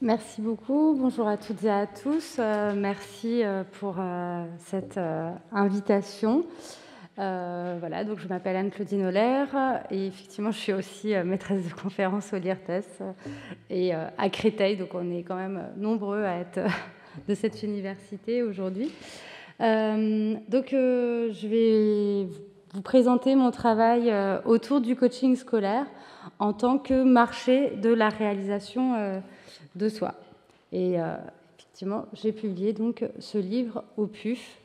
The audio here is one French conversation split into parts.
Merci beaucoup. Bonjour à toutes et à tous. Merci pour cette invitation. Voilà, donc je m'appelle Anne-Claudine Olaire et effectivement, je suis aussi maîtresse de conférence au LIRTES et à Créteil. Donc, on est quand même nombreux à être de cette université aujourd'hui. Je vais vous présenter mon travail autour du coaching scolaire en tant que marché de la réalisation de soi. Et effectivement, j'ai publié donc ce livre au PUF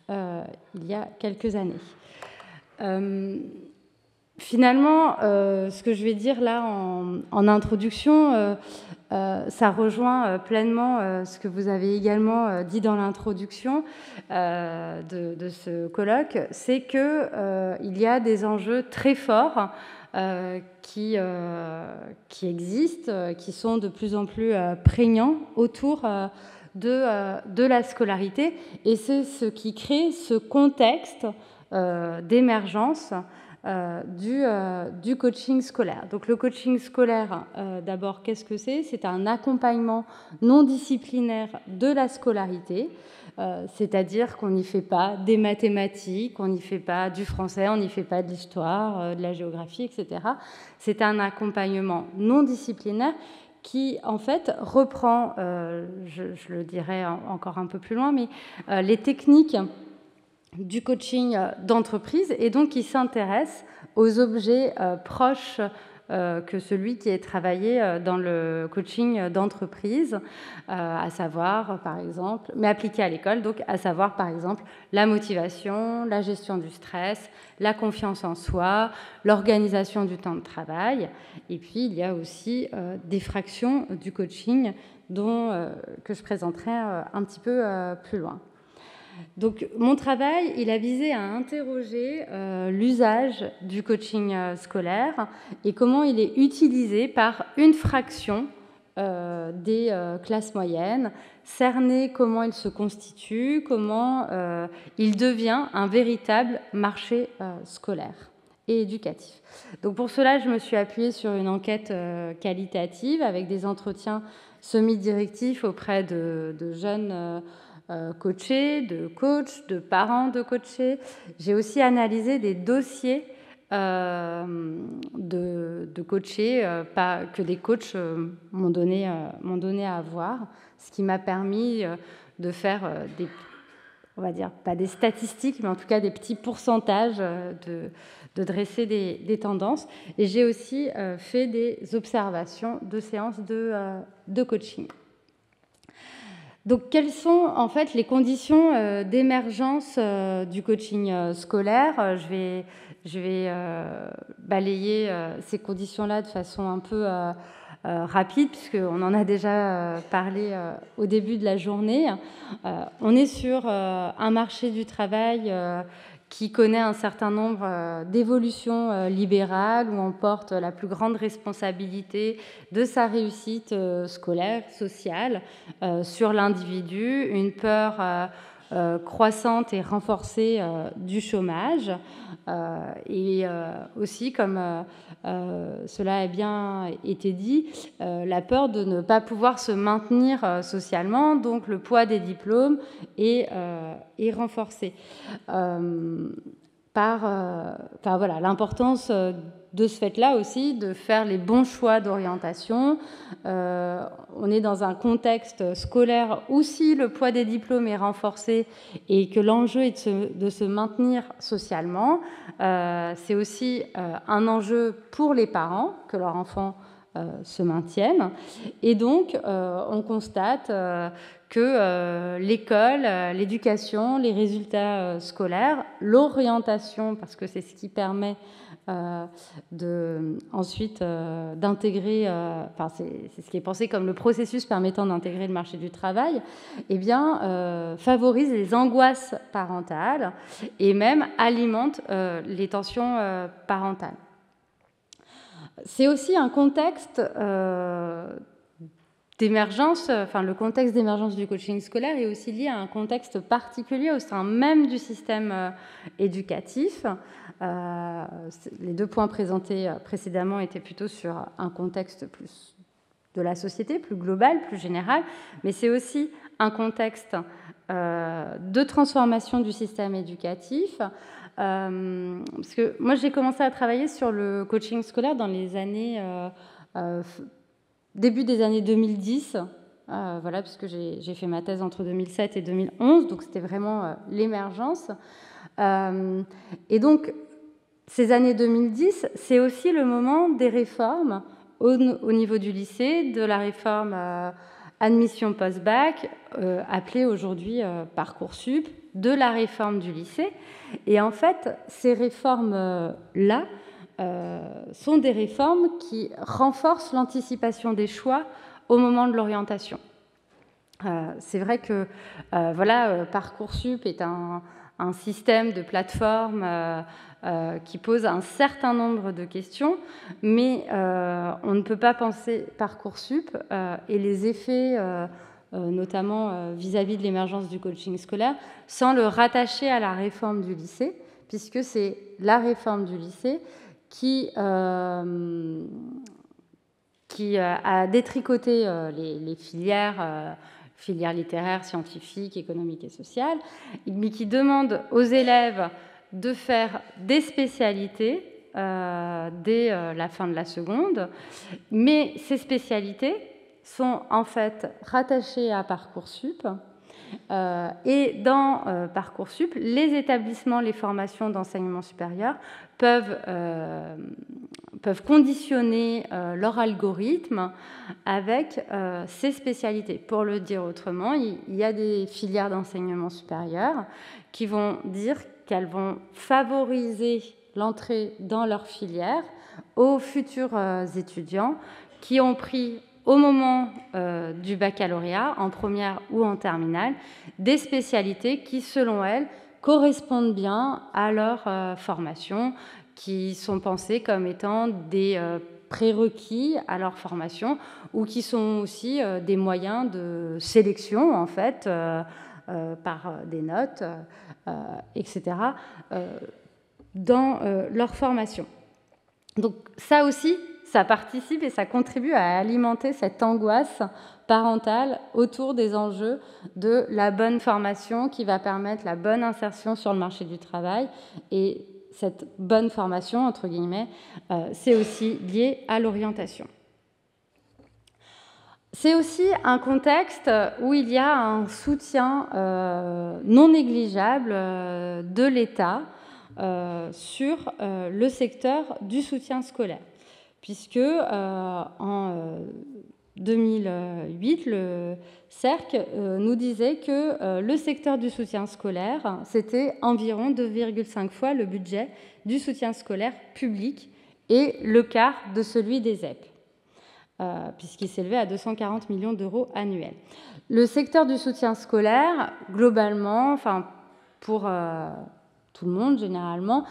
il y a quelques années. Finalement, ce que je vais dire là en introduction, ça rejoint pleinement ce que vous avez également dit dans l'introduction de ce colloque, c'est qu'il y a des enjeux très forts qui existent, qui sont de plus en plus prégnants autour de la scolarité, et c'est ce qui crée ce contexte d'émergence du coaching scolaire. Donc le coaching scolaire, d'abord, qu'est-ce que c'est ? C'est un accompagnement non disciplinaire de la scolarité, c'est-à-dire qu'on n'y fait pas des mathématiques, on n'y fait pas du français, on n'y fait pas de l'histoire, de la géographie, etc. C'est un accompagnement non disciplinaire qui, en fait, reprend, je le dirai encore un peu plus loin, mais les techniques du coaching d'entreprise, et donc qui s'intéresse aux objets proches que celui qui est travaillé dans le coaching d'entreprise, à savoir, par exemple, mais appliqué à l'école, donc à savoir, par exemple, la motivation, la gestion du stress, la confiance en soi, l'organisation du temps de travail. Et puis, il y a aussi des fractions du coaching que je présenterai un petit peu plus loin. Donc, mon travail, il a visé à interroger l'usage du coaching scolaire et comment il est utilisé par une fraction des classes moyennes, cerner comment il se constitue, comment il devient un véritable marché scolaire et éducatif. Donc, pour cela, je me suis appuyée sur une enquête qualitative avec des entretiens semi-directifs auprès de jeunes coachés, de coachs, de parents de coachés. J'ai aussi analysé des dossiers de coachés que des coachs m'ont donné à voir, ce qui m'a permis de faire on va dire, pas des statistiques, mais en tout cas des petits pourcentages, de dresser des tendances. Et j'ai aussi fait des observations de séances de coaching. Donc, quelles sont en fait les conditions d'émergence du coaching scolaire ? Je vais balayer ces conditions-là de façon un peu rapide, puisqu'on en a déjà parlé au début de la journée. On est sur un marché du travail qui connaît un certain nombre d'évolutions libérales, où on porte la plus grande responsabilité de sa réussite scolaire, sociale, sur l'individu, une peur croissante et renforcée du chômage, et aussi, comme cela a bien été dit, la peur de ne pas pouvoir se maintenir socialement, donc le poids des diplômes est renforcé voilà, l'importance de ce fait-là aussi, de faire les bons choix d'orientation. On est dans un contexte scolaire où si le poids des diplômes est renforcé et que l'enjeu est de se maintenir socialement, c'est aussi un enjeu pour les parents que leur enfant se maintiennent. Et donc, on constate que l'école, l'éducation, les résultats scolaires, l'orientation, parce que c'est ce qui permet ensuite d'intégrer, c'est ce qui est pensé comme le processus permettant d'intégrer le marché du travail, eh bien, favorise les angoisses parentales et même alimente les tensions parentales. C'est aussi un contexte d'émergence, le contexte d'émergence du coaching scolaire est aussi lié à un contexte particulier au sein même du système éducatif. Les deux points présentés précédemment étaient plutôt sur un contexte plus de la société, plus global, plus général, mais c'est aussi un contexte de transformation du système éducatif. Parce que moi, j'ai commencé à travailler sur le coaching scolaire dans les années, début des années 2010, voilà, puisque j'ai fait ma thèse entre 2007 et 2011, donc c'était vraiment l'émergence. Et donc, ces années 2010, c'est aussi le moment des réformes au niveau du lycée, de la réforme admission post-bac, appelée aujourd'hui Parcoursup, de la réforme du lycée. Et en fait, ces réformes-là sont des réformes qui renforcent l'anticipation des choix au moment de l'orientation. C'est vrai que voilà, Parcoursup est un système de plateforme qui pose un certain nombre de questions, mais on ne peut pas penser Parcoursup et les effets, notamment vis-à-vis de l'émergence du coaching scolaire, sans le rattacher à la réforme du lycée, puisque c'est la réforme du lycée qui a détricoté les filières littéraires, scientifiques, économiques et sociales, mais qui demande aux élèves de faire des spécialités dès la fin de la seconde, mais ces spécialités sont en fait rattachées à Parcoursup. Et dans Parcoursup, les établissements, les formations d'enseignement supérieur peuvent conditionner leur algorithme avec ces spécialités. Pour le dire autrement, il y a des filières d'enseignement supérieur qui vont dire qu'elles vont favoriser l'entrée dans leur filière aux futurs étudiants qui ont pris au moment du baccalauréat, en première ou en terminale, des spécialités qui, selon elles, correspondent bien à leur formation, qui sont pensées comme étant des prérequis à leur formation ou qui sont aussi des moyens de sélection, en fait, par des notes, etc., dans leur formation. Donc ça aussi, ça participe et ça contribue à alimenter cette angoisse parentale autour des enjeux de la bonne formation qui va permettre la bonne insertion sur le marché du travail. Et cette bonne formation, entre guillemets, c'est aussi lié à l'orientation. C'est aussi un contexte où il y a un soutien non négligeable de l'État sur le secteur du soutien scolaire, puisque en 2008, le CERC nous disait que le secteur du soutien scolaire, c'était environ 2,5 fois le budget du soutien scolaire public et le quart de celui des ZEP, puisqu'il s'élevait à 240 millions d'euros annuels. Le secteur du soutien scolaire, globalement, enfin pour tout le monde généralement,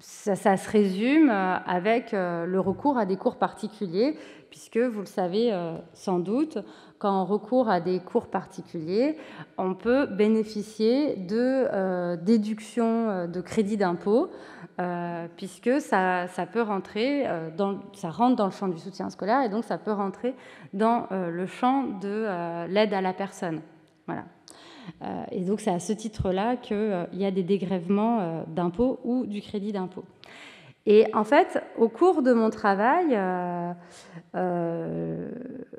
ça se résume avec le recours à des cours particuliers, puisque vous le savez sans doute, quand on recourt à des cours particuliers, on peut bénéficier de déductions de crédit d'impôt, puisque ça peut rentrer, ça rentre dans le champ du soutien scolaire, et donc ça peut rentrer dans le champ de l'aide à la personne. Voilà. Et donc c'est à ce titre-là qu'il y a des dégrèvements d'impôts ou du crédit d'impôt. Et en fait, au cours de mon travail,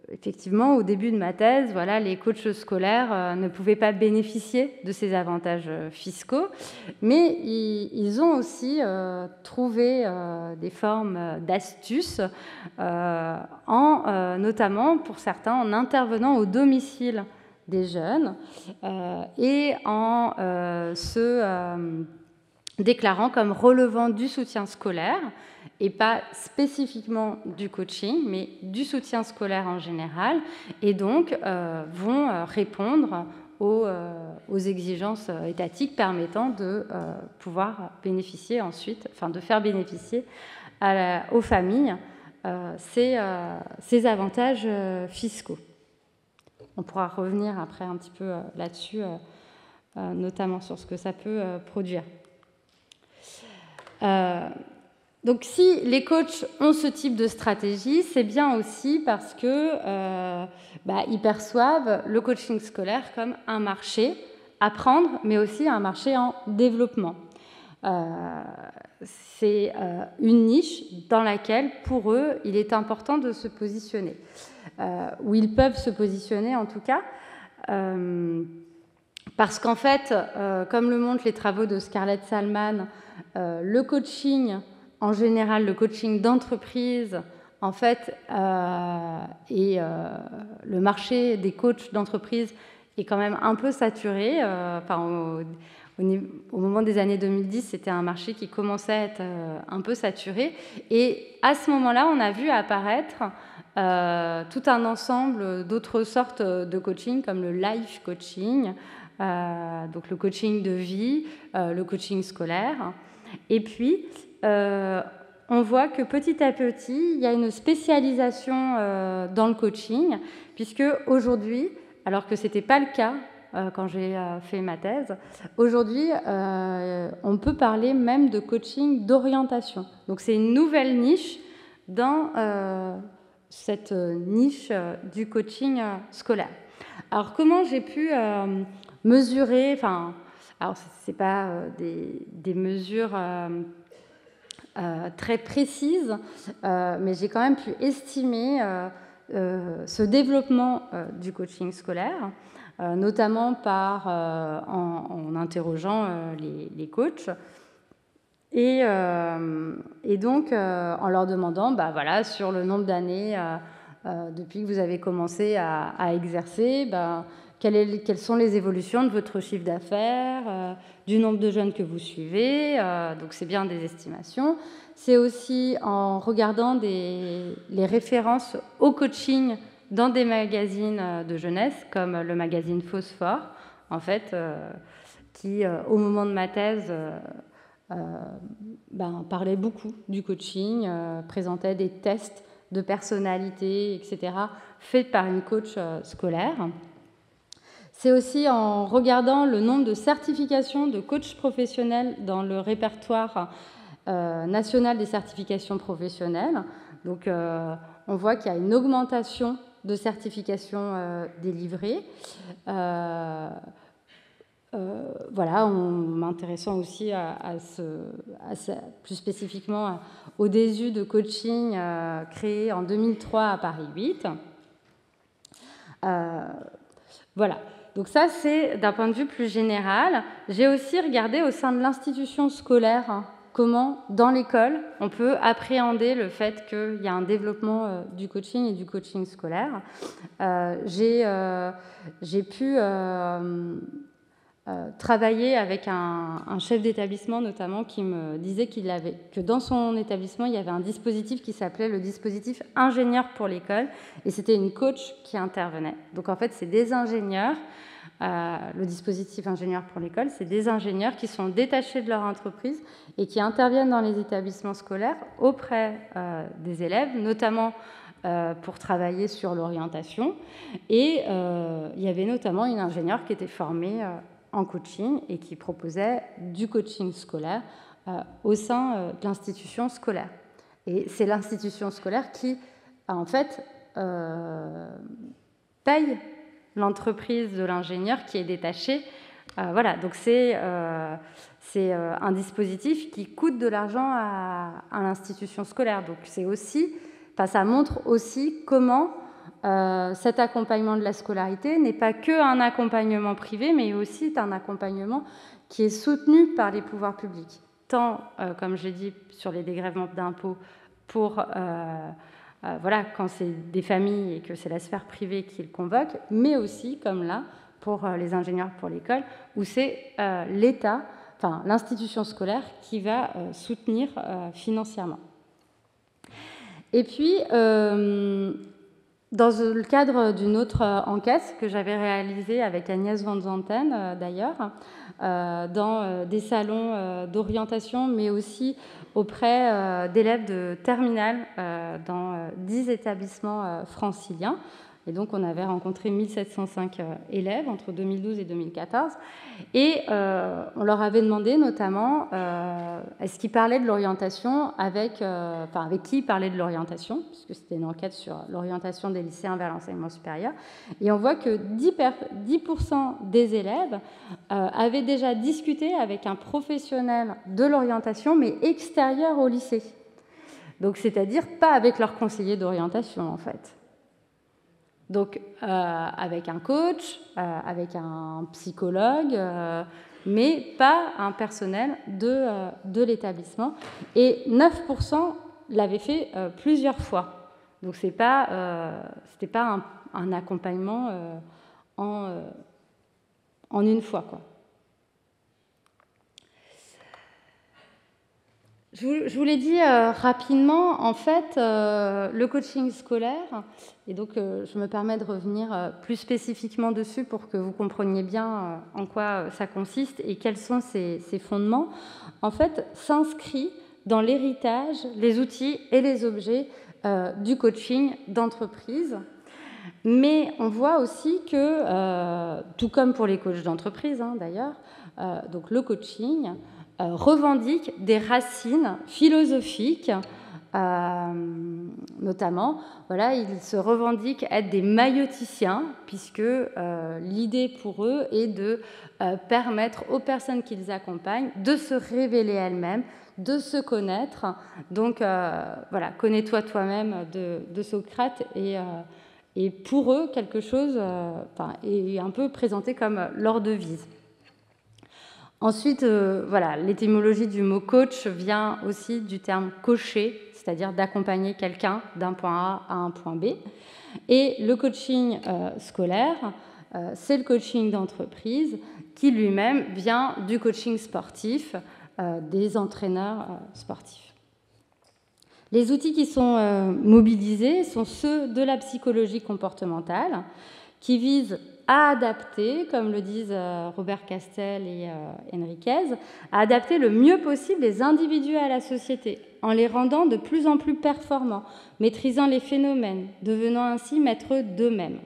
effectivement, au début de ma thèse, voilà, les coachs scolaires ne pouvaient pas bénéficier de ces avantages fiscaux, mais ils ont aussi trouvé des formes d'astuces, notamment pour certains en intervenant au domicile des jeunes et en se déclarant comme relevant du soutien scolaire et pas spécifiquement du coaching, mais du soutien scolaire en général, et donc vont répondre aux exigences étatiques permettant de pouvoir bénéficier ensuite, enfin de faire bénéficier aux familles ces avantages fiscaux. On pourra revenir après un petit peu là-dessus, notamment sur ce que ça peut produire. Donc si les coachs ont ce type de stratégie, c'est bien aussi parce que ils perçoivent le coaching scolaire comme un marché à prendre, mais aussi un marché en développement. C'est une niche dans laquelle, pour eux, il est important de se positionner, où ils peuvent se positionner en tout cas, parce qu'en fait, comme le montrent les travaux de Scarlett Salman, le coaching, en général, le coaching d'entreprise, en fait, et le marché des coachs d'entreprise est quand même un peu saturé. Au moment des années 2010, c'était un marché qui commençait à être un peu saturé. Et à ce moment-là, on a vu apparaître tout un ensemble d'autres sortes de coaching, comme le life coaching, donc le coaching de vie, le coaching scolaire. Et puis, on voit que petit à petit, il y a une spécialisation dans le coaching, puisque aujourd'hui, alors que ce n'était pas le cas quand j'ai fait ma thèse, aujourd'hui, on peut parler même de coaching d'orientation. Donc c'est une nouvelle niche dans cette niche du coaching scolaire. Alors comment j'ai pu mesurer, alors ce n'est pas des mesures très précises, mais j'ai quand même pu estimer ce développement du coaching scolaire, notamment en interrogeant les coachs et donc en leur demandant sur le nombre d'années depuis que vous avez commencé à exercer, quelles sont les évolutions de votre chiffre d'affaires, du nombre de jeunes que vous suivez, donc c'est bien des estimations. C'est aussi en regardant les références au coaching dans des magazines de jeunesse, comme le magazine Phosphore, en fait, qui, au moment de ma thèse, parlait beaucoup du coaching, présentait des tests de personnalité, etc., faits par une coach scolaire. C'est aussi en regardant le nombre de certifications de coachs professionnels dans le répertoire national des certifications professionnelles. Donc, on voit qu'il y a une augmentation de certifications délivrées. En m'intéressant aussi plus spécifiquement au DESU de coaching créé en 2003 à Paris 8. Voilà. Donc ça, c'est d'un point de vue plus général. J'ai aussi regardé au sein de l'institution scolaire comment, dans l'école, on peut appréhender le fait qu'il y a un développement du coaching et du coaching scolaire. J'ai pu travailler avec un chef d'établissement, notamment, qui me disait que dans son établissement, il y avait un dispositif qui s'appelait le dispositif ingénieur pour l'école, et c'était une coach qui intervenait. Donc, en fait, c'est des ingénieurs. Le dispositif ingénieur pour l'école, c'est des ingénieurs qui sont détachés de leur entreprise et qui interviennent dans les établissements scolaires auprès des élèves, notamment pour travailler sur l'orientation. Et il y avait notamment une ingénieure qui était formée en coaching et qui proposait du coaching scolaire au sein de l'institution scolaire. Et c'est l'institution scolaire qui, en fait, paye l'entreprise de l'ingénieur qui est détachée. Donc c'est un dispositif qui coûte de l'argent à l'institution scolaire. Donc c'est aussi, ça montre aussi comment cet accompagnement de la scolarité n'est pas qu'un accompagnement privé, mais aussi un accompagnement qui est soutenu par les pouvoirs publics, tant, comme je l'ai dit, sur les dégrèvements d'impôts pour quand c'est des familles et que c'est la sphère privée qui le convoque, mais aussi, comme là, pour les ingénieurs pour l'école, où c'est l'État, l'institution scolaire, qui va soutenir financièrement. Et puis, dans le cadre d'une autre enquête que j'avais réalisée avec Agnès Van Zanten, d'ailleurs, dans des salons d'orientation, mais aussi auprès d'élèves de terminale dans 10 établissements franciliens. Et donc, on avait rencontré 1705 élèves entre 2012 et 2014. Et on leur avait demandé notamment est-ce qu'ils parlaient de l'orientation avec qui ils parlaient de l'orientation, puisque c'était une enquête sur l'orientation des lycéens vers l'enseignement supérieur. Et on voit que 10% des élèves avaient déjà discuté avec un professionnel de l'orientation, mais extérieur au lycée. Donc, c'est-à-dire pas avec leur conseiller d'orientation, en fait. Donc, avec un coach, avec un psychologue, mais pas un personnel de l'établissement. Et 9% l'avaient fait plusieurs fois. Donc, c'était pas un accompagnement en une fois, quoi. Je vous l'ai dit rapidement, en fait, le coaching scolaire, et donc je me permets de revenir plus spécifiquement dessus pour que vous compreniez bien en quoi ça consiste et quels sont ses fondements, en fait, s'inscrit dans l'héritage, les outils et les objets du coaching d'entreprise. Mais on voit aussi que, tout comme pour les coachs d'entreprise d'ailleurs, donc le coaching revendique des racines philosophiques, notamment, voilà, ils se revendiquent être des maïoticiens, puisque l'idée pour eux est de permettre aux personnes qu'ils accompagnent de se révéler elles-mêmes, de se connaître. Donc, voilà, connais-toi toi-même de Socrate, et pour eux, quelque chose est un peu présenté comme leur devise. Ensuite, voilà, l'étymologie du mot coach vient aussi du terme coacher, c'est-à-dire d'accompagner quelqu'un d'un point A à un point B. Et le coaching scolaire, c'est le coaching d'entreprise qui lui-même vient du coaching sportif, des entraîneurs sportifs. Les outils qui sont mobilisés sont ceux de la psychologie comportementale, qui visent à adapter, comme le disent Robert Castel et Henriquez, à adapter le mieux possible les individus à la société, en les rendant de plus en plus performants, maîtrisant les phénomènes, devenant ainsi maîtres d'eux-mêmes.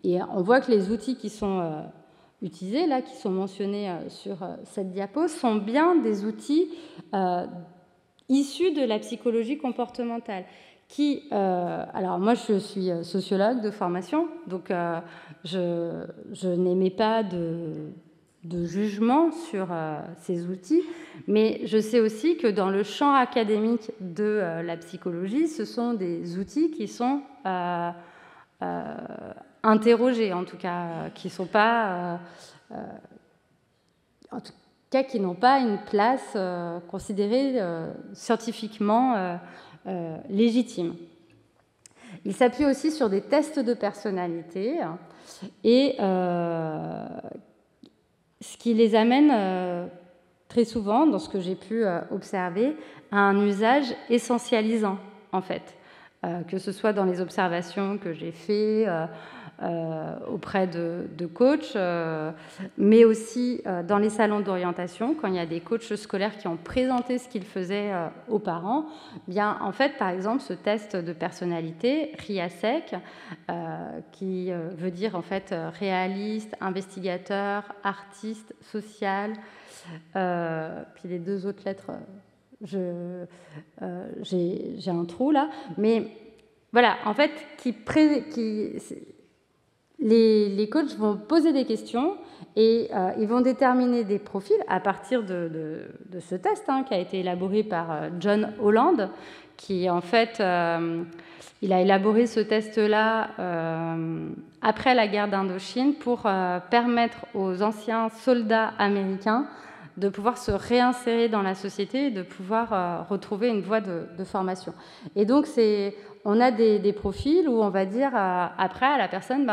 Et on voit que les outils qui sont utilisés, là, qui sont mentionnés sur cette diapo, sont bien des outils issus de la psychologie comportementale. Alors moi je suis sociologue de formation, donc je n'émets pas de jugement sur ces outils, mais je sais aussi que dans le champ académique de la psychologie, ce sont des outils qui sont interrogés, en tout cas, qui ne sont pas... en tout cas, qui n'ont pas une place considérée scientifiquement légitime. Il s'appuie aussi sur des tests de personnalité et ce qui les amène très souvent, dans ce que j'ai pu observer, à un usage essentialisant, en fait, que ce soit dans les observations que j'ai faites auprès de coachs, mais aussi dans les salons d'orientation, quand il y a des coachs scolaires qui ont présenté ce qu'ils faisaient aux parents. Bien, en fait, par exemple, ce test de personnalité, RIASEC, qui veut dire en fait réaliste, investigateur, artiste, social, puis les deux autres lettres, j'ai un trou là, mais voilà, en fait, les coachs vont poser des questions et ils vont déterminer des profils à partir de ce test qui a été élaboré par John Holland, qui en fait, il a élaboré ce test-là après la guerre d'Indochine pour permettre aux anciens soldats américains de pouvoir se réinsérer dans la société et de pouvoir retrouver une voie de formation. Et donc, on a des profils où on va dire après à la personne,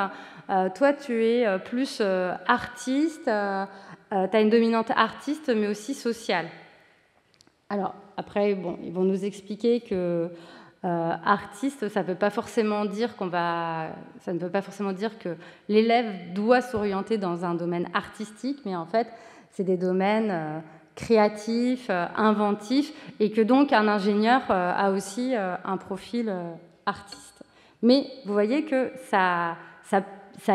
toi tu es plus artiste, tu as une dominante artiste mais aussi sociale. Alors après, bon, ils vont nous expliquer que artiste, ça ne veut pas forcément dire ça ne veut pas forcément dire que l'élève doit s'orienter dans un domaine artistique, mais en fait, c'est des domaines créatifs, inventifs, et que donc un ingénieur a aussi un profil artiste. Mais vous voyez que ça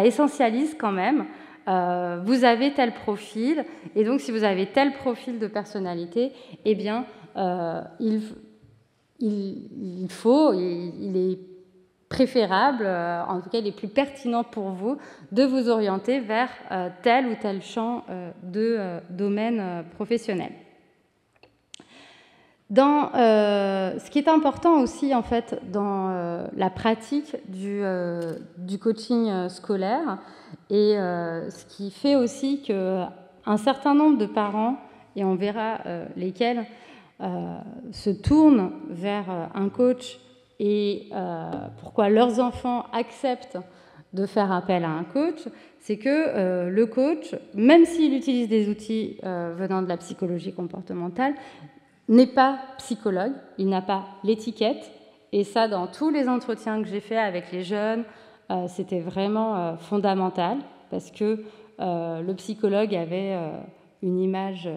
essentialise quand même. Vous avez tel profil, et donc si vous avez tel profil de personnalité, eh bien, il est préférable, en tout cas il est plus pertinent pour vous, de vous orienter vers tel ou tel champ de domaine professionnel. Ce qui est important aussi en fait dans la pratique du coaching scolaire, et ce qui fait aussi qu'un certain nombre de parents, et on verra lesquels, se tournent vers un coach, et pourquoi leurs enfants acceptent de faire appel à un coach, c'est que le coach, même s'il utilise des outils venant de la psychologie comportementale, n'est pas psychologue, il n'a pas l'étiquette, et ça, dans tous les entretiens que j'ai faits avec les jeunes, c'était vraiment fondamental, parce que le psychologue avait une image,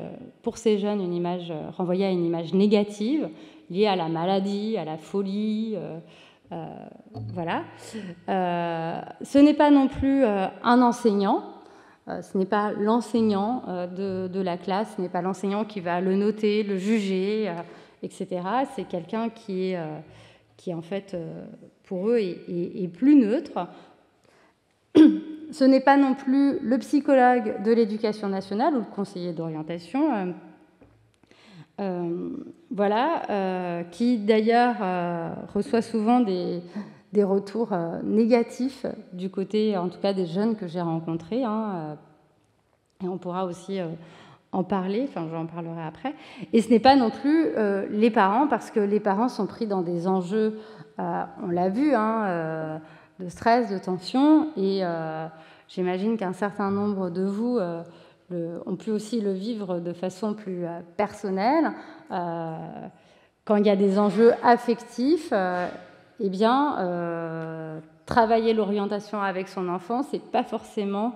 pour ces jeunes, une image renvoyée à une image négative, liée à la maladie, à la folie, voilà. Ce n'est pas non plus un enseignant. Ce n'est pas l'enseignant de la classe, ce n'est pas l'enseignant qui va le noter, le juger, etc. C'est quelqu'un qui en fait, pour eux, est plus neutre. Ce n'est pas non plus le psychologue de l'éducation nationale ou le conseiller d'orientation, voilà, qui d'ailleurs reçoit souvent des retours négatifs du côté, en tout cas, des jeunes que j'ai rencontrés, et on pourra aussi en parler, enfin j'en parlerai après. Et ce n'est pas non plus les parents, parce que les parents sont pris dans des enjeux, on l'a vu, de stress, de tension, et j'imagine qu'un certain nombre de vous ont pu aussi le vivre de façon plus personnelle. Quand il y a des enjeux affectifs, eh bien, travailler l'orientation avec son enfant, c'est pas forcément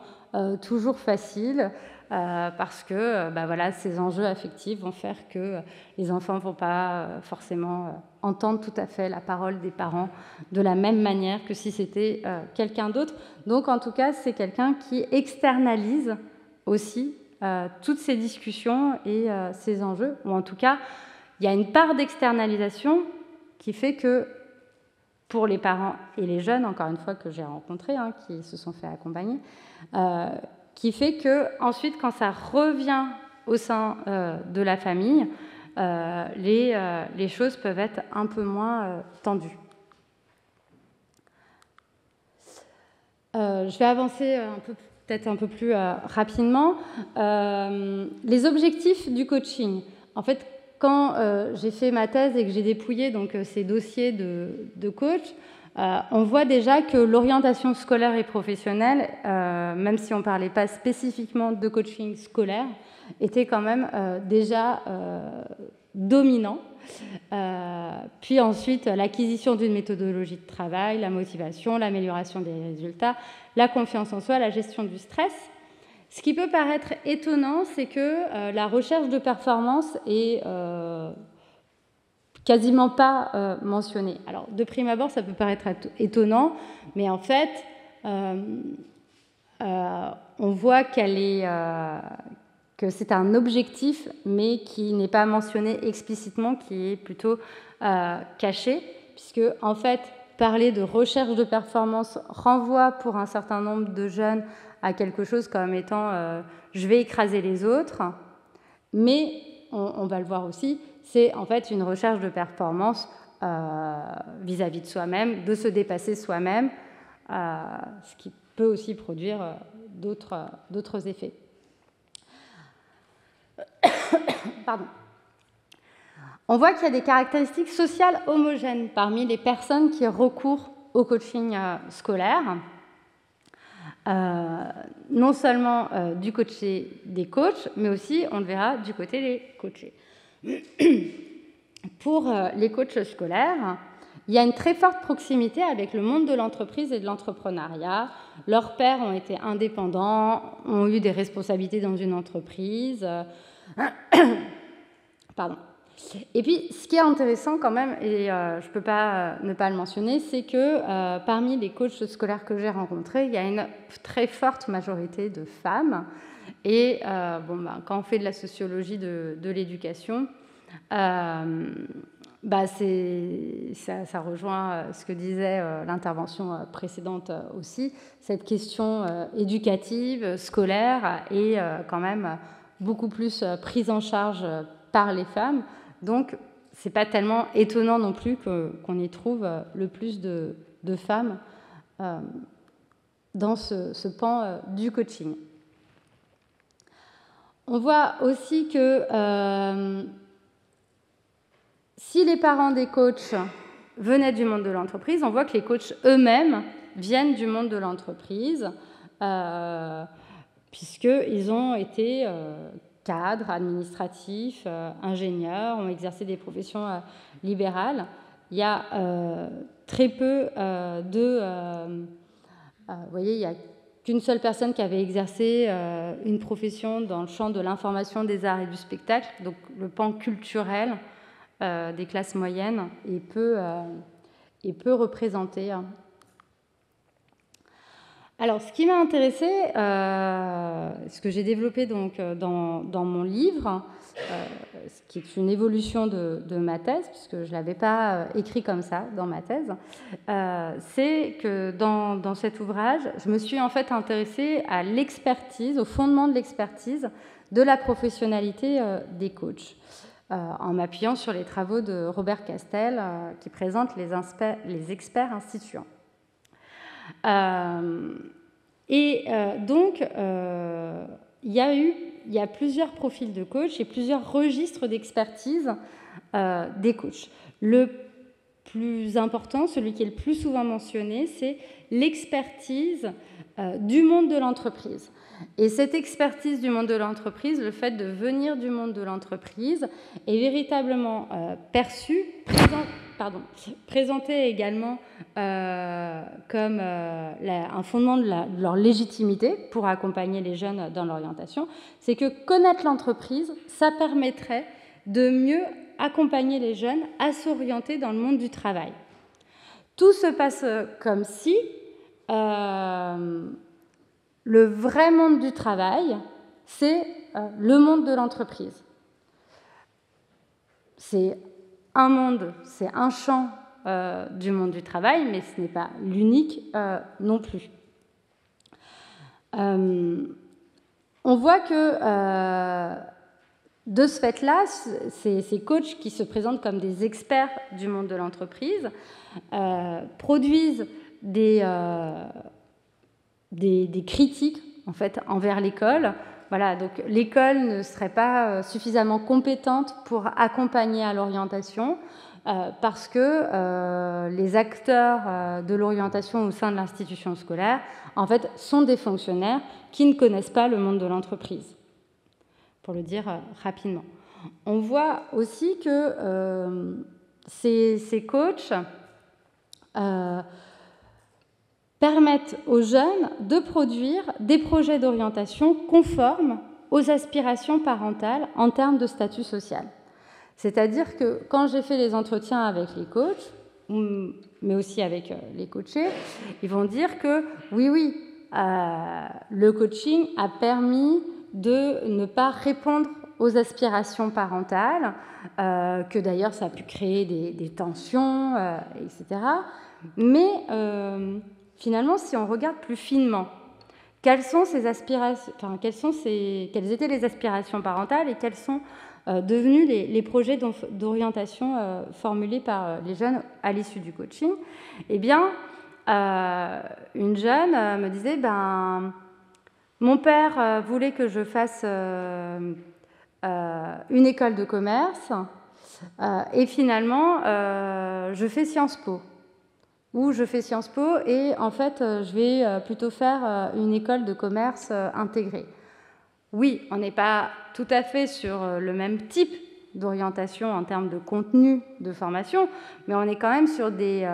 toujours facile, parce que voilà, ces enjeux affectifs vont faire que les enfants ne vont pas forcément entendre tout à fait la parole des parents de la même manière que si c'était quelqu'un d'autre. Donc en tout cas, c'est quelqu'un qui externalise aussi toutes ces discussions et ces enjeux, ou en tout cas, il y a une part d'externalisation qui fait que pour les parents et les jeunes, encore une fois, que j'ai rencontrés, qui se sont fait accompagner, qui fait que ensuite, quand ça revient au sein de la famille, les choses peuvent être un peu moins tendues. Je vais avancer peut-être un peu plus rapidement. Les objectifs du coaching. En fait, quand j'ai fait ma thèse et que j'ai dépouillé donc, ces dossiers de coach, on voit déjà que l'orientation scolaire et professionnelle, même si on ne parlait pas spécifiquement de coaching scolaire, était quand même déjà dominant. Puis ensuite, l'acquisition d'une méthodologie de travail, la motivation, l'amélioration des résultats, la confiance en soi, la gestion du stress. Ce qui peut paraître étonnant, c'est que la recherche de performance est quasiment pas mentionnée. Alors, de prime abord, ça peut paraître étonnant, mais en fait, on voit que c'est un objectif, mais qui n'est pas mentionné explicitement, qui est plutôt caché, puisque, en fait, parler de recherche de performance renvoie pour un certain nombre de jeunes à quelque chose comme étant je vais écraser les autres, mais on va le voir aussi, c'est en fait une recherche de performance vis-à-vis de soi-même, de se dépasser soi-même, ce qui peut aussi produire d'autres effets. Pardon. On voit qu'il y a des caractéristiques sociales homogènes parmi les personnes qui recourent au coaching scolaire. Non seulement du côté des coachs, mais aussi, on le verra, du côté des coachés. Pour les coachs scolaires, il y a une très forte proximité avec le monde de l'entreprise et de l'entrepreneuriat. Leurs pères ont été indépendants, ont eu des responsabilités dans une entreprise. Pardon. Et puis, ce qui est intéressant quand même, et je ne peux pas ne pas le mentionner, c'est que parmi les coachs scolaires que j'ai rencontrés, il y a une très forte majorité de femmes. Et quand on fait de la sociologie de l'éducation, ça rejoint ce que disait l'intervention précédente aussi. Cette question éducative, scolaire, est quand même beaucoup plus prise en charge par les femmes. Donc, ce n'est pas tellement étonnant non plus qu'on y trouve le plus de femmes dans ce pan du coaching. On voit aussi que si les parents des coachs venaient du monde de l'entreprise, on voit que les coachs eux-mêmes viennent du monde de l'entreprise, puisqu'ils ont été cadres, administratifs, ingénieurs, ont exercé des professions libérales. Il y a très peu vous voyez, il y a qu'une seule personne qui avait exercé une profession dans le champ de l'information, des arts et du spectacle, donc le pan culturel des classes moyennes est peu représenté. Alors, ce qui m'a intéressé, ce que j'ai développé donc dans mon livre, ce qui est une évolution de ma thèse, puisque je ne l'avais pas écrit comme ça dans ma thèse, c'est que dans cet ouvrage, je me suis en fait intéressée à l'expertise, au fondement de l'expertise de la professionnalité des coachs, en m'appuyant sur les travaux de Robert Castel, qui présente les experts instituants. Donc, il y a plusieurs profils de coach et plusieurs registres d'expertise des coachs. Le plus important, celui qui est le plus souvent mentionné, c'est l'expertise du monde de l'entreprise. Et cette expertise du monde de l'entreprise, le fait de venir du monde de l'entreprise, est véritablement présenté également comme un fondement de leur légitimité pour accompagner les jeunes dans l'orientation. C'est que connaître l'entreprise, ça permettrait de mieux accompagner les jeunes à s'orienter dans le monde du travail. Tout se passe comme si le vrai monde du travail, c'est le monde de l'entreprise. C'est un monde, c'est un champ du monde du travail, mais ce n'est pas l'unique non plus. On voit que de ce fait-là, ces coachs qui se présentent comme des experts du monde de l'entreprise produisent des critiques en fait, envers l'école. Voilà, donc l'école ne serait pas suffisamment compétente pour accompagner à l'orientation parce que les acteurs de l'orientation au sein de l'institution scolaire, en fait, sont des fonctionnaires qui ne connaissent pas le monde de l'entreprise, pour le dire rapidement. On voit aussi que ces coachs permettent aux jeunes de produire des projets d'orientation conformes aux aspirations parentales en termes de statut social. C'est-à-dire que quand j'ai fait les entretiens avec les coachs, mais aussi avec les coachés, ils vont dire que oui, le coaching a permis de ne pas répondre aux aspirations parentales, que d'ailleurs ça a pu créer des tensions, etc. Mais finalement, si on regarde plus finement, quelles étaient les aspirations parentales et quels sont devenus les projets d'orientation formulés par les jeunes à l'issue du coaching, eh bien, une jeune me disait, mon père voulait que je fasse une école de commerce et finalement, je fais Sciences Po. Ou je fais Sciences Po et en fait, je vais plutôt faire une école de commerce intégrée. Oui, on n'est pas tout à fait sur le même type d'orientation en termes de contenu de formation, mais on est quand même sur des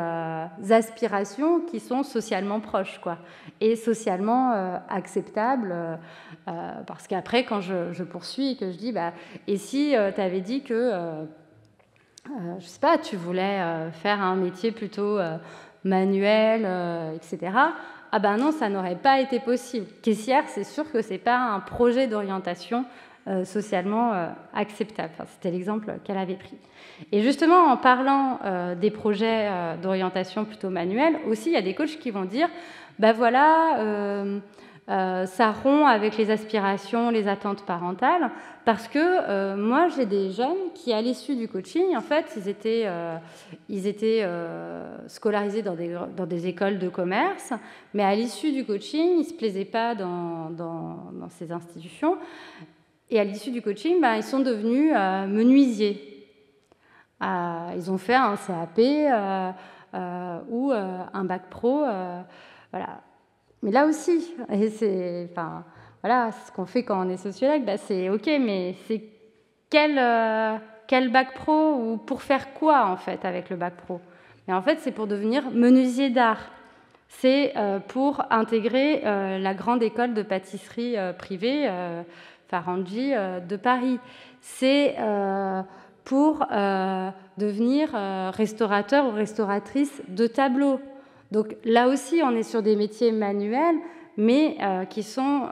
aspirations qui sont socialement proches, quoi, et socialement acceptables, parce qu'après, quand je poursuis et que je dis, et si tu avais dit que je ne sais pas, tu voulais faire un métier plutôt manuel, etc. Ah ben non, ça n'aurait pas été possible. Caissière, c'est sûr que ce n'est pas un projet d'orientation socialement acceptable. Enfin, c'était l'exemple qu'elle avait pris. Et justement, en parlant des projets d'orientation plutôt manuels, aussi, il y a des coachs qui vont dire, ben voilà, ça rompt avec les aspirations, les attentes parentales, parce que moi, j'ai des jeunes qui, à l'issue du coaching, en fait, ils étaient scolarisés dans des écoles de commerce, mais à l'issue du coaching, ils ne se plaisaient pas dans ces institutions. Et à l'issue du coaching, ben, ils sont devenus menuisiers. Ils ont fait un CAP ou un bac pro. Voilà. Mais là aussi, c'est, enfin, voilà, ce qu'on fait quand on est sociologue, ben, c'est OK, mais c'est quel bac pro ou pour faire quoi en fait avec le bac pro? Mais en fait, c'est pour devenir menuisier d'art. C'est pour intégrer la grande école de pâtisserie privée Farangi de Paris. C'est pour devenir restaurateur ou restauratrice de tableaux. Donc là aussi, on est sur des métiers manuels, mais qui sont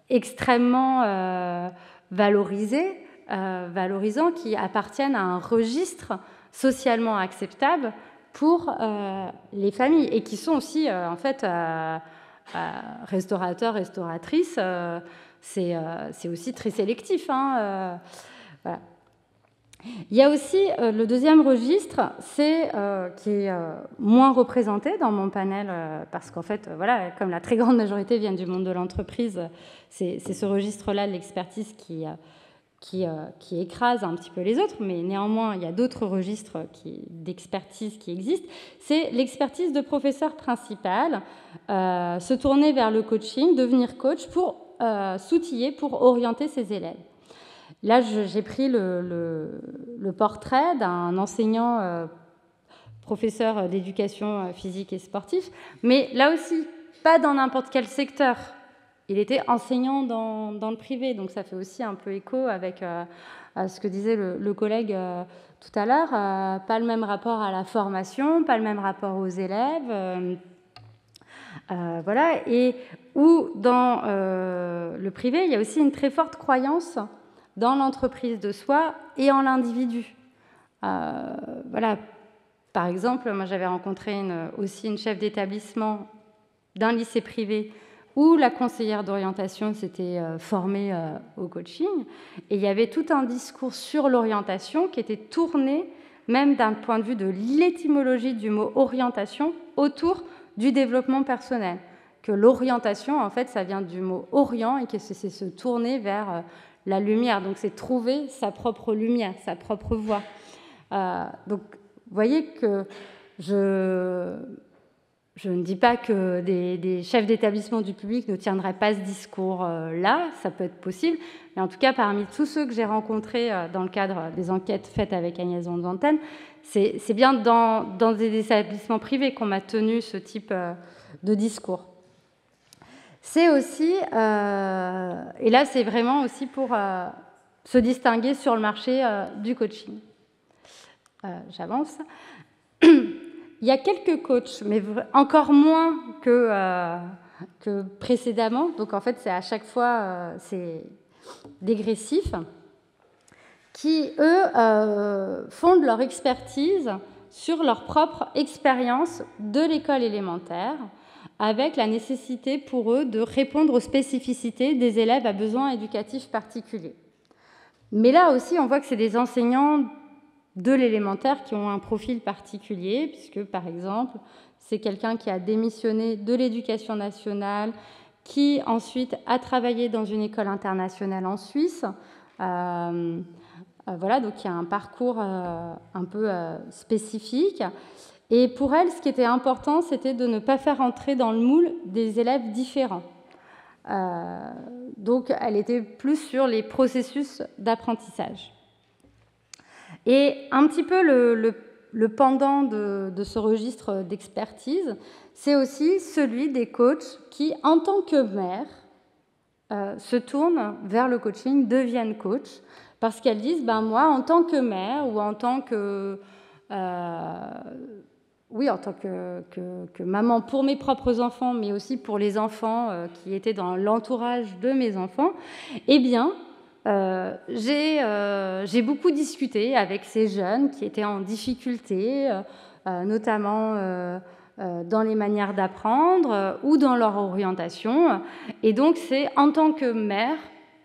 extrêmement valorisants, qui appartiennent à un registre socialement acceptable pour les familles et qui sont aussi en fait restaurateurs, restauratrices, c'est aussi très sélectif. Hein, voilà. Il y a aussi le deuxième registre, c'est qui est moins représenté dans mon panel parce qu'en fait, voilà, comme la très grande majorité viennent du monde de l'entreprise, c'est ce registre-là de l'expertise qui écrase un petit peu les autres, mais néanmoins, il y a d'autres registres d'expertise qui existent. C'est l'expertise de professeur principal, se tourner vers le coaching, devenir coach pour s'outiller, pour orienter ses élèves. Là, j'ai pris le portrait d'un enseignant professeur d'éducation physique et sportive, mais là aussi, pas dans n'importe quel secteur. Il était enseignant dans le privé, donc ça fait aussi un peu écho avec ce que disait le collègue tout à l'heure. Pas le même rapport à la formation, pas le même rapport aux élèves. Voilà. Et où dans le privé, il y a aussi une très forte croyance dans l'entreprise de soi et en l'individu. Voilà. Par exemple, moi j'avais rencontré aussi une chef d'établissement d'un lycée privé où la conseillère d'orientation s'était formée au coaching, et il y avait tout un discours sur l'orientation qui était tourné, même d'un point de vue de l'étymologie du mot orientation, autour du développement personnel. Que l'orientation, en fait, ça vient du mot orient et que c'est se tourner vers la lumière. Donc c'est trouver sa propre lumière, sa propre voie. Donc vous voyez que je ne dis pas que des chefs d'établissement du public ne tiendraient pas ce discours-là, ça peut être possible, mais en tout cas, parmi tous ceux que j'ai rencontrés dans le cadre des enquêtes faites avec Agnès Van Zanten, c'est bien dans des établissements privés qu'on m'a tenu ce type de discours. C'est aussi, et là c'est vraiment aussi pour se distinguer sur le marché du coaching. J'avance. Il y a quelques coachs, mais encore moins que précédemment. Donc en fait, c'est à chaque fois c'est dégressif, qui eux fondent leur expertise sur leur propre expérience de l'école élémentaire, avec la nécessité pour eux de répondre aux spécificités des élèves à besoins éducatifs particuliers. Mais là aussi, on voit que c'est des enseignants de l'élémentaire qui ont un profil particulier, puisque, par exemple, c'est quelqu'un qui a démissionné de l'éducation nationale, qui ensuite a travaillé dans une école internationale en Suisse. Voilà, donc il y a un parcours un peu spécifique. Et pour elle, ce qui était important, c'était de ne pas faire entrer dans le moule des élèves différents. Donc, elle était plus sur les processus d'apprentissage. Et un petit peu le pendant de ce registre d'expertise, c'est aussi celui des coachs qui, en tant que mère, se tournent vers le coaching, deviennent coach, parce qu'elles disent, moi, en tant que mère ou en tant que... oui, en tant que maman pour mes propres enfants, mais aussi pour les enfants qui étaient dans l'entourage de mes enfants, eh bien, j'ai beaucoup discuté avec ces jeunes qui étaient en difficulté, notamment dans les manières d'apprendre ou dans leur orientation. Et donc, c'est en tant que mère,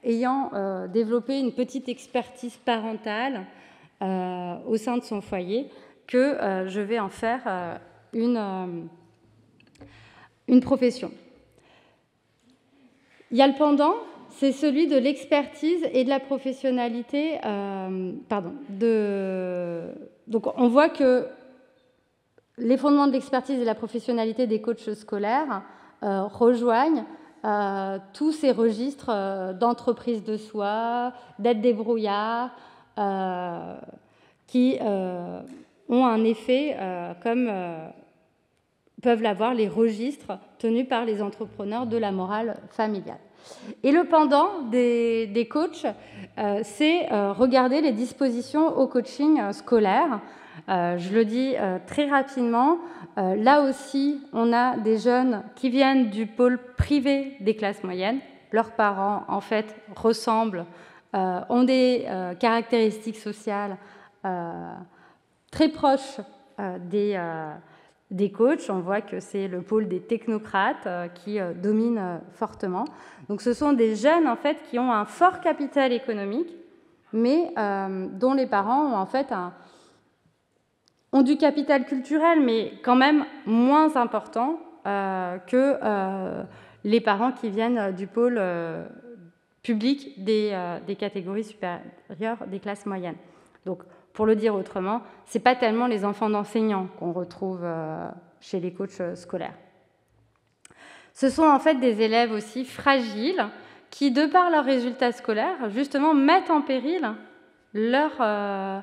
ayant développé une petite expertise parentale au sein de son foyer, que je vais en faire une profession. Il y a le pendant, c'est celui de l'expertise et de la professionnalité. Donc on voit que les fondements de l'expertise et de la professionnalité des coachs scolaires rejoignent tous ces registres d'entreprise de soi, d'aide débrouillard, qui ont un effet comme peuvent l'avoir les registres tenus par les entrepreneurs de la morale familiale. Et le pendant des coachs, c'est regarder les dispositions au coaching scolaire. Je le dis très rapidement, là aussi, on a des jeunes qui viennent du pôle privé des classes moyennes. Leurs parents, en fait, ressemblent, ont des caractéristiques sociales très proches des coachs. On voit que c'est le pôle des technocrates qui domine fortement. Donc ce sont des jeunes en fait qui ont un fort capital économique, mais dont les parents ont en fait ont du capital culturel, mais quand même moins important que les parents qui viennent du pôle public des catégories supérieures des classes moyennes. Donc, pour le dire autrement, ce n'est pas tellement les enfants d'enseignants qu'on retrouve chez les coachs scolaires. Ce sont en fait des élèves aussi fragiles qui, de par leurs résultats scolaires, justement mettent en péril le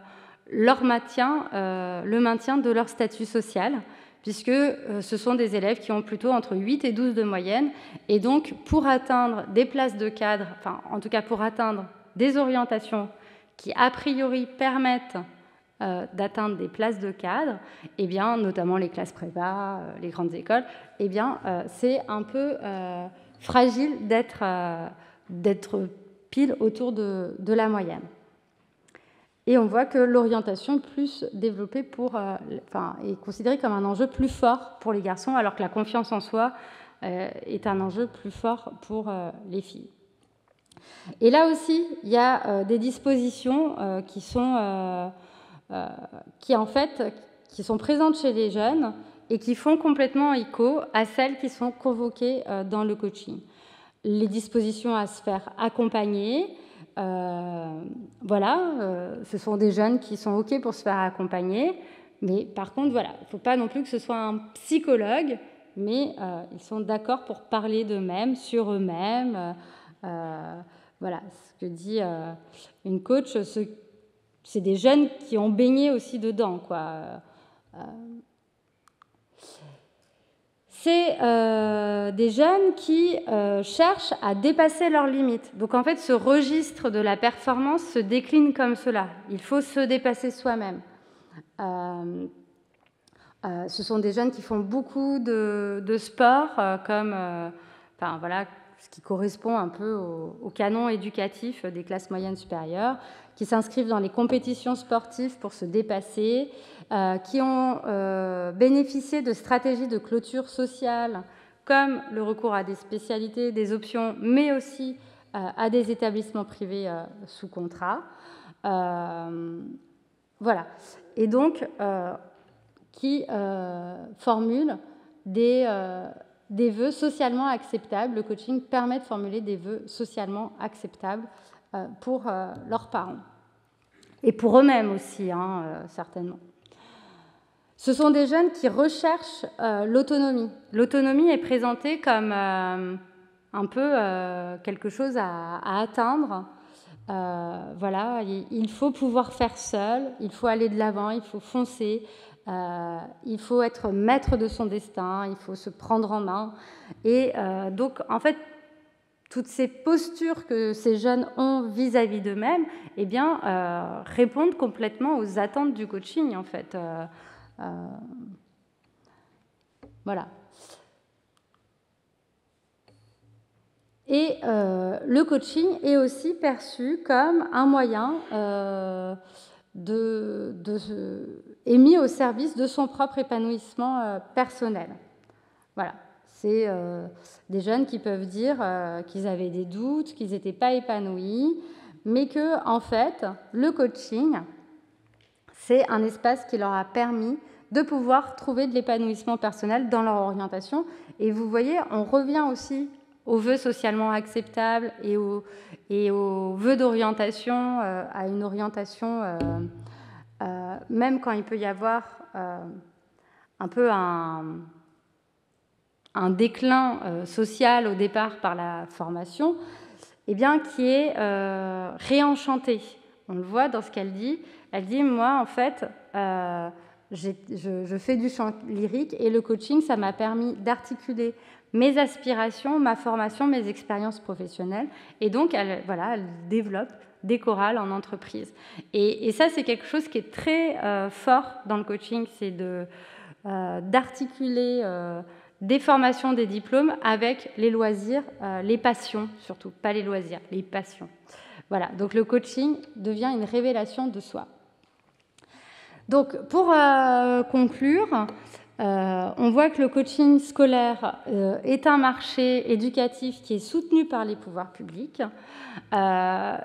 maintien de leur statut social, puisque ce sont des élèves qui ont plutôt entre 8 et 12 de moyenne, et donc pour atteindre des places de cadre, enfin en tout cas pour atteindre des orientations qui a priori permettent d'atteindre des places de cadre, eh bien, notamment les classes prépa, les grandes écoles, eh bien, c'est un peu fragile d'être pile autour de la moyenne. Et on voit que l'orientation plus développée est considérée comme un enjeu plus fort pour les garçons, alors que la confiance en soi est un enjeu plus fort pour les filles. Et là aussi, il y a des dispositions qui sont présentes chez les jeunes et qui font complètement écho à celles qui sont convoquées dans le coaching. Les dispositions à se faire accompagner, ce sont des jeunes qui sont OK pour se faire accompagner, mais par contre, il ne faut pas non plus que ce soit un psychologue, mais ils sont d'accord pour parler d'eux-mêmes, sur eux-mêmes. Voilà, ce que dit une coach, c'est des jeunes qui ont baigné aussi dedans, quoi. C'est des jeunes qui cherchent à dépasser leurs limites. Donc en fait, ce registre de la performance se décline comme cela. Il faut se dépasser soi-même. Ce sont des jeunes qui font beaucoup de sport, ce qui correspond un peu au canon éducatif des classes moyennes supérieures, qui s'inscrivent dans les compétitions sportives pour se dépasser, qui ont bénéficié de stratégies de clôture sociale, comme le recours à des spécialités, des options, mais aussi à des établissements privés sous contrat. Voilà. Et donc, qui formulent des vœux socialement acceptables. Le coaching permet de formuler des vœux socialement acceptables pour leurs parents. Et pour eux-mêmes aussi, certainement. Ce sont des jeunes qui recherchent l'autonomie. L'autonomie est présentée comme un peu quelque chose à atteindre. Il faut pouvoir faire seul, il faut aller de l'avant, il faut foncer. Il faut être maître de son destin, il faut se prendre en main. Et donc, en fait, toutes ces postures que ces jeunes ont vis-à-vis d'eux-mêmes, eh bien, répondent complètement aux attentes du coaching, en fait. Voilà. Et le coaching est aussi perçu comme un moyen est mis au service de son propre épanouissement personnel. Voilà. C'est des jeunes qui peuvent dire qu'ils avaient des doutes, qu'ils n'étaient pas épanouis, mais que, en fait, le coaching, c'est un espace qui leur a permis de pouvoir trouver de l'épanouissement personnel dans leur orientation. Et vous voyez, on revient aussi aux vœux socialement acceptables et aux vœux d'orientation, à une orientation, même quand il peut y avoir un peu un déclin social au départ par la formation, eh bien, qui est réenchanté. On le voit dans ce qu'elle dit. Elle dit, moi, en fait, je fais du chant lyrique et le coaching, ça m'a permis d'articuler mes aspirations, ma formation, mes expériences professionnelles. Et donc, elle développe des chorales en entreprise. Et ça, c'est quelque chose qui est très fort dans le coaching, c'est d'articuler des formations, des diplômes avec les loisirs, les passions surtout, pas les loisirs, les passions. Voilà, donc le coaching devient une révélation de soi. Donc pour conclure, on voit que le coaching scolaire est un marché éducatif qui est soutenu par les pouvoirs publics, alors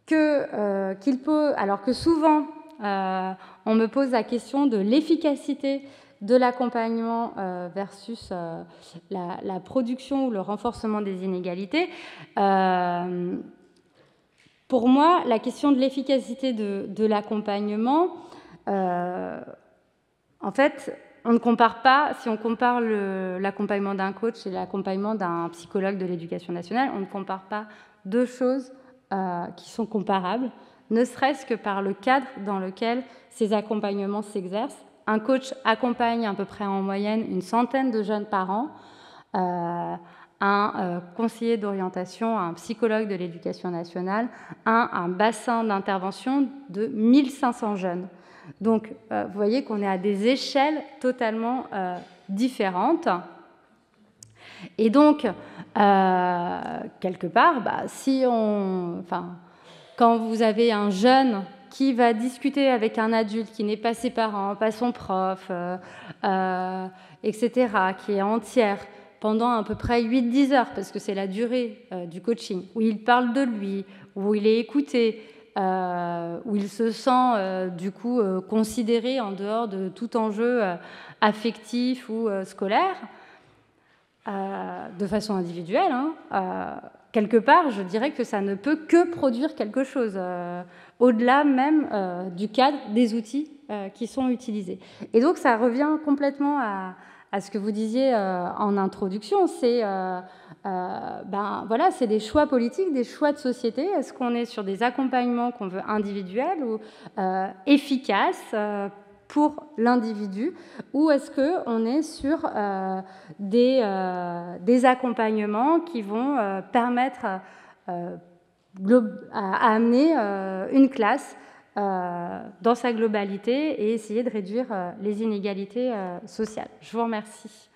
que souvent on me pose la question de l'efficacité de l'accompagnement versus la production ou le renforcement des inégalités. Pour moi, la question de l'efficacité de l'accompagnement, en fait, on ne compare pas, si on compare l'accompagnement d'un coach et l'accompagnement d'un psychologue de l'éducation nationale, on ne compare pas deux choses qui sont comparables, ne serait-ce que par le cadre dans lequel ces accompagnements s'exercent. Un coach accompagne à peu près en moyenne une centaine de jeunes par an, un conseiller d'orientation, un psychologue de l'éducation nationale, un bassin d'intervention de 1500 jeunes. Donc, vous voyez qu'on est à des échelles totalement différentes. Et donc, quelque part, quand vous avez un jeune qui va discuter avec un adulte qui n'est pas ses parents, pas son prof, etc., qui est entière, pendant à peu près 8-10 heures, parce que c'est la durée du coaching, où il parle de lui, où il est écouté, où il se sent du coup considéré en dehors de tout enjeu affectif ou scolaire, de façon individuelle, quelque part, je dirais que ça ne peut que produire quelque chose, au-delà même du cadre des outils qui sont utilisés. Et donc, ça revient complètement à ce que vous disiez en introduction, c'est voilà, c'est des choix politiques, des choix de société. Est-ce qu'on est sur des accompagnements qu'on veut individuels ou efficaces pour l'individu, ou est-ce qu'on est sur des accompagnements qui vont permettre à amener une classe dans sa globalité et essayer de réduire les inégalités sociales. Je vous remercie.